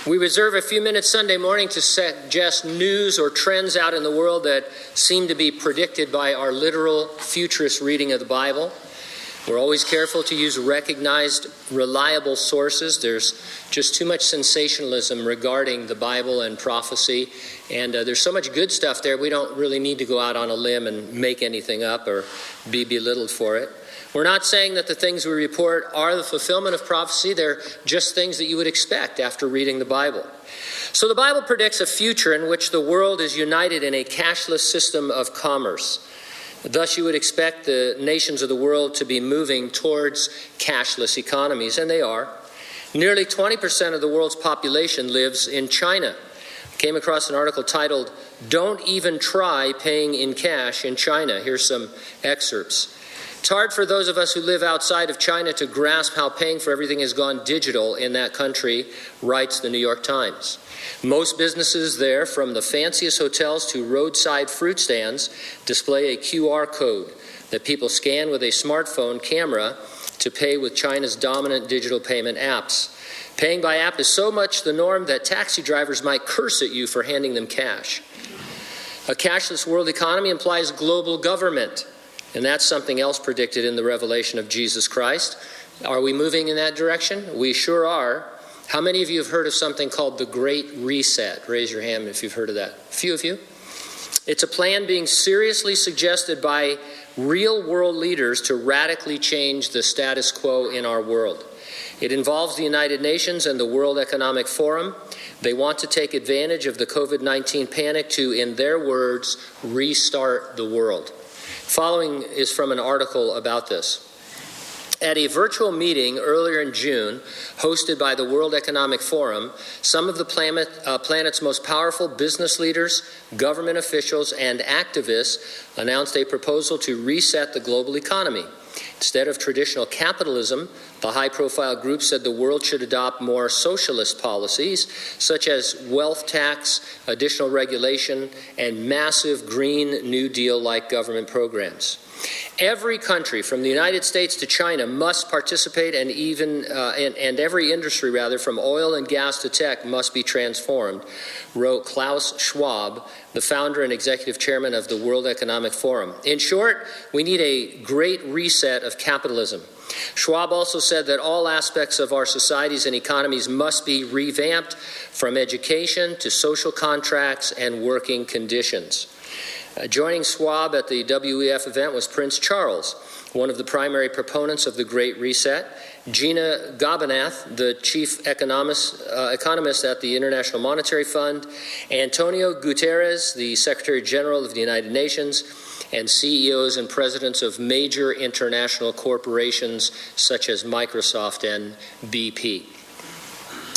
We reserve a few minutes Sunday morning to suggest news or trends out in the world that seem to be predicted by our literal futurist reading of the Bible. We're always careful to use recognized, reliable sources. There's just too much sensationalism regarding the Bible and prophecy, and there's so much good stuff there, we don't really need to go out on a limb and make anything up or be belittled for it. We're not saying that the things we report are the fulfillment of prophecy. They're just things that you would expect after reading the Bible. So the Bible predicts a future in which the world is united in a cashless system of commerce. Thus, you would expect the nations of the world to be moving towards cashless economies, and they are. Nearly 20% of the world's population lives in China. I came across an article titled, "Don't Even Try Paying in Cash in China." Here's some excerpts. It's hard for those of us who live outside of China to grasp how paying for everything has gone digital in that country, writes the New York Times. Most businesses there, from the fanciest hotels to roadside fruit stands, display a QR code that people scan with a smartphone camera to pay with China's dominant digital payment apps. Paying by app is so much the norm that taxi drivers might curse at you for handing them cash. A cashless world economy implies global government. And that's something else predicted in the revelation of Jesus Christ. Are we moving in that direction? We sure are. How many of you have heard of something called the Great Reset? Raise your hand if you've heard of that. A few of you. It's a plan being seriously suggested by real world leaders to radically change the status quo in our world. It involves the United Nations and the World Economic Forum. They want to take advantage of the COVID-19 panic to, in their words, restart the world. Following is from an article about this. At a virtual meeting earlier in June, hosted by the World Economic Forum, some of the planet's most powerful business leaders, government officials, and activists announced a proposal to reset the global economy. Instead of traditional capitalism, the high-profile group said the world should adopt more socialist policies, such as wealth tax, additional regulation, and massive Green New Deal-like government programs. Every country, from the United States to China, must participate, and every industry, from oil and gas to tech, must be transformed, wrote Klaus Schwab, the founder and executive chairman of the World Economic Forum. In short, we need a great reset of capitalism. Schwab also said that all aspects of our societies and economies must be revamped, from education to social contracts and working conditions. Joining Schwab at the WEF event was Prince Charles, one of the primary proponents of the Great Reset, Gina Gabanath, the chief economist at the International Monetary Fund, Antonio Guterres, the Secretary General of the United Nations, and CEOs and presidents of major international corporations such as Microsoft and BP.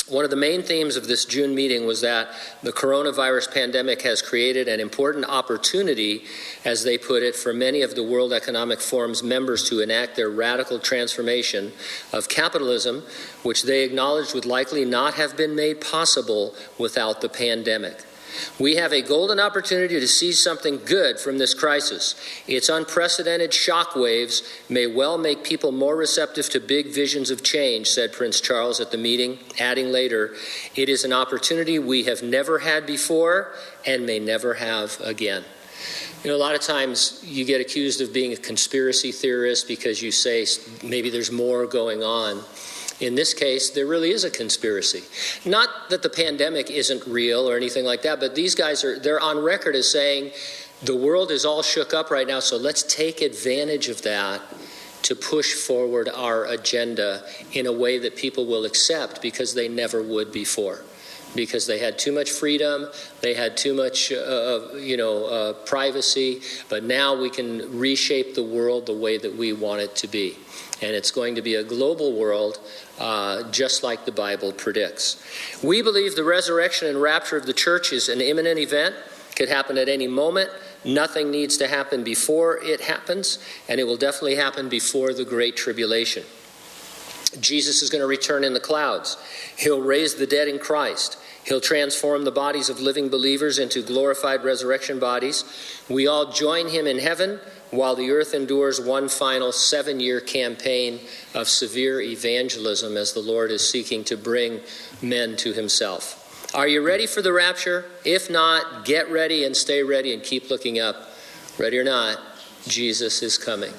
One of the main themes of this June meeting was that the coronavirus pandemic has created an important opportunity, as they put it, for many of the World Economic Forum's members to enact their radical transformation of capitalism, which they acknowledged would likely not have been made possible without the pandemic. We have a golden opportunity to see something good from this crisis. Its unprecedented shockwaves may well make people more receptive to big visions of change, said Prince Charles at the meeting, adding later, "It is an opportunity we have never had before and may never have again." You know, a lot of times you get accused of being a conspiracy theorist because you say maybe there's more going on. In this case, there really is a conspiracy. Not that the pandemic isn't real or anything like that, but these guys they're on record as saying the world is all shook up right now, so let's take advantage of that to push forward our agenda in a way that people will accept, because they never would before. Because they had too much freedom, they had too much privacy, but now we can reshape the world the way that we want it to be. And it's going to be a global world, just like the Bible predicts. We believe the resurrection and rapture of the church is an imminent event. It could happen at any moment. Nothing needs to happen before it happens, and it will definitely happen before the Great Tribulation. Jesus is going to return in the clouds. He'll raise the dead in Christ. He'll transform the bodies of living believers into glorified resurrection bodies. We all join him in heaven, while the earth endures one final 7-year campaign of severe evangelism as the Lord is seeking to bring men to himself. Are you ready for the rapture? If not, get ready and stay ready and keep looking up. Ready or not, Jesus is coming.